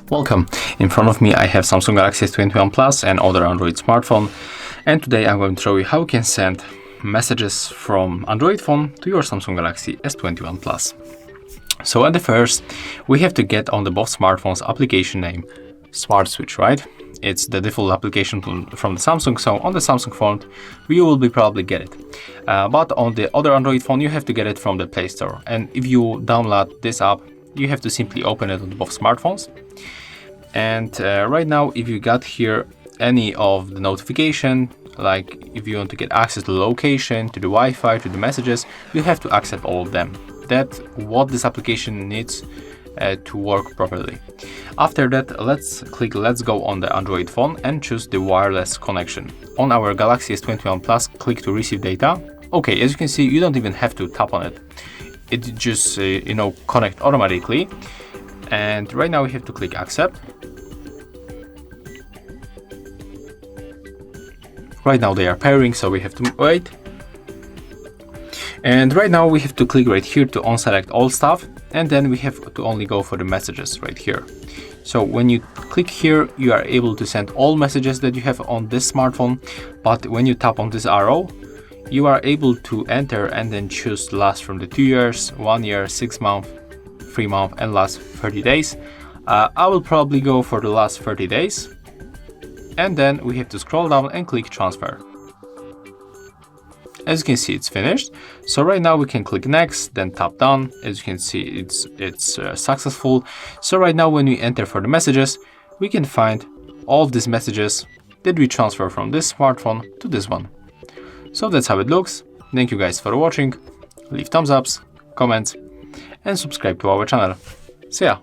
Welcome. In front of me I have Samsung Galaxy S21 Plus and other Android smartphone, and today I'm going to show you how you can send messages from Android phone to your Samsung Galaxy S21 Plus. So at the first, we have to get on the both smartphones application name Smart Switch, right? It's the default application from the Samsung, so on the Samsung phone you will probably get it. But on the other Android phone you have to get it from the Play Store, and if you download this app you have to simply open it on both smartphones. And right now, if you got here any of the notification, like if you want to get access to the location, to the Wi-Fi, to the messages, you have to accept all of them. That's what this application needs to work properly. After that, let's go on the Android phone and choose the wireless connection. On our Galaxy S21 Plus, click to receive data. Okay, as you can see, you don't even have to tap on it. It just connect automatically. And right now we have to click accept. Right now they are pairing, so we have to wait. And right now we have to click right here to unselect all stuff, and then we have to only go for the messages right here. So when you click here, you are able to send all messages that you have on this smartphone, but when you tap on this arrow, you are able to enter and then choose last from the 2 years, 1 year, 6 months, 3 months and last 30 days. I will probably go for the last 30 days. And then we have to scroll down and click transfer. As you can see, it's finished. So right now we can click next, then tap done. As you can see, it's successful. So right now when we enter for the messages, we can find all of these messages that we transfer from this smartphone to this one. So that's how it looks. Thank you guys for watching. Leave thumbs ups, comments, and subscribe to our channel. See ya!